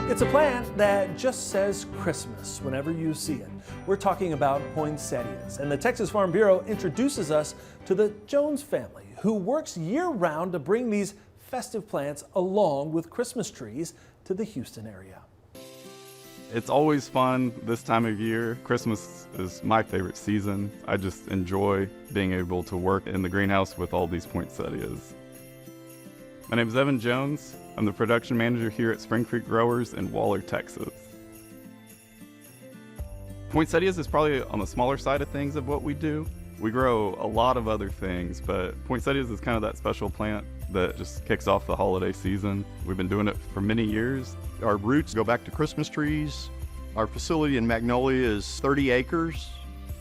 It's a plant that just says Christmas whenever you see it. We're talking about poinsettias, and the Texas Farm Bureau introduces us to the Jones family, who works year-round to bring these festive plants along with Christmas trees to the Houston area. It's always fun this time of year. Christmas is my favorite season. I just enjoy being able to work in the greenhouse with all these poinsettias. My name is Evan Jones. I'm the production manager here at Spring Creek Growers in Waller, Texas. Poinsettias is probably on the smaller side of things of what we do. We grow a lot of other things, but poinsettias is kind of that special plant that just kicks off the holiday season. We've been doing it for many years. Our roots go back to Christmas trees. Our facility in Magnolia is 30 acres.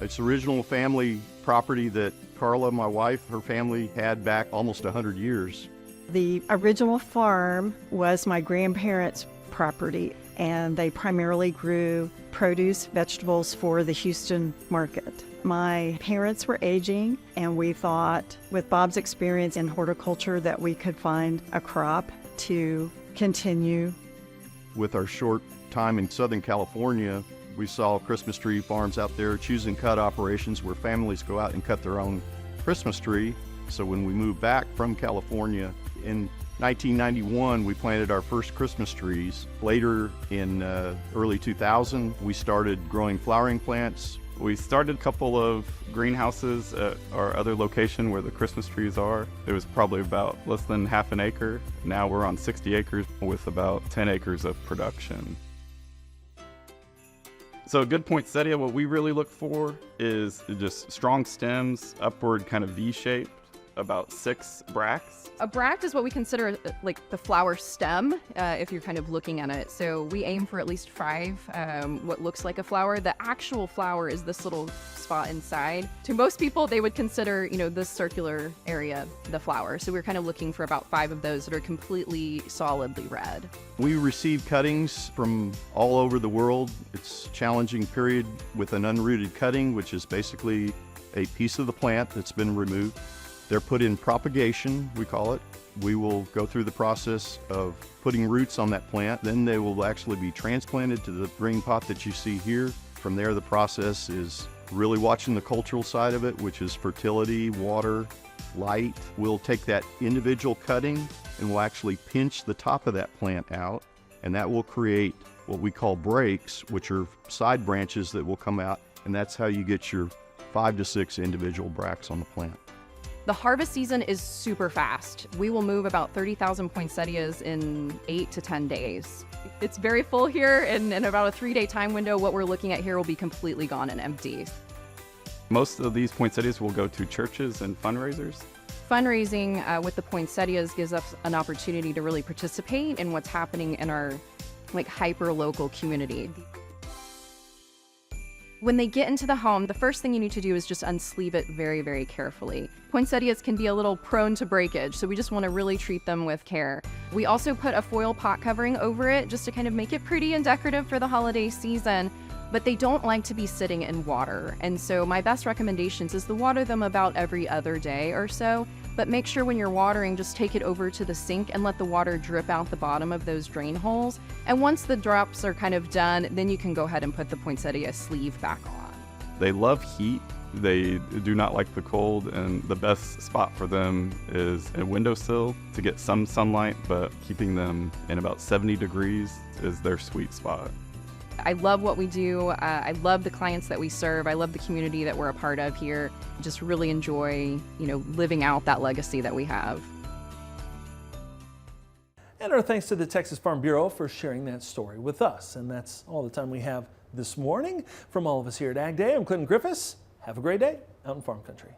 It's original family property that Carla, my wife, her family had back almost 100 years. The original farm was my grandparents' property, and they primarily grew produce, vegetables for the Houston market. My parents were aging, and we thought, with Bob's experience in horticulture, that we could find a crop to continue. With our short time in Southern California, we saw Christmas tree farms out there, choose and cut operations where families go out and cut their own Christmas tree. So when we moved back from California in 1991, we planted our first Christmas trees. Later in early 2000, we started growing flowering plants. We started a couple of greenhouses at our other location where the Christmas trees are. It was probably about less than half an acre. Now we're on 60 acres with about 10 acres of production. So a good poinsettia, what we really look for is just strong stems, upward kind of V-shaped, about 6 bracts. A bract is what we consider like the flower stem, if you're kind of looking at it. So we aim for at least 5, what looks like a flower. The actual flower is this little spot inside. To most people, they would consider, this circular area the flower. So we're kind of looking for about 5 of those that are completely solidly red. We receive cuttings from all over the world. It's a challenging period with an unrooted cutting, which is basically a piece of the plant that's been removed. They're put in propagation, we call it. We will go through the process of putting roots on that plant. Then they will actually be transplanted to the green pot that you see here. From there, the process is really watching the cultural side of it, which is fertility, water, light. We'll take that individual cutting and we'll actually pinch the top of that plant out, and that will create what we call breaks, which are side branches that will come out, and that's how you get your 5 to 6 individual bracts on the plant. The harvest season is super fast. We will move about 30,000 poinsettias in 8 to 10 days. It's very full here, and in about a 3-day time window, what we're looking at here will be completely gone and empty. Most of these poinsettias will go to churches and fundraisers. Fundraising with the poinsettias gives us an opportunity to really participate in what's happening in our hyper-local community. When they get into the home, the first thing you need to do is just unsleeve it very, very carefully. Poinsettias can be a little prone to breakage, so we just want to really treat them with care. We also put a foil pot covering over it just to kind of make it pretty and decorative for the holiday season, but they don't like to be sitting in water. And so my best recommendations is to water them about every other day or so, but make sure when you're watering, just take it over to the sink and let the water drip out the bottom of those drain holes. And once the drops are kind of done, then you can go ahead and put the poinsettia sleeve back on. They love heat. They do not like the cold, and the best spot for them is a windowsill to get some sunlight, but keeping them in about 70 degrees is their sweet spot. I love what we do. I love the clients that we serve. I love the community that we're a part of here. Just really enjoy, living out that legacy that we have. And our thanks to the Texas Farm Bureau for sharing that story with us. And that's all the time we have this morning. From all of us here at Ag Day, I'm Clinton Griffiths. Have a great day out in farm country.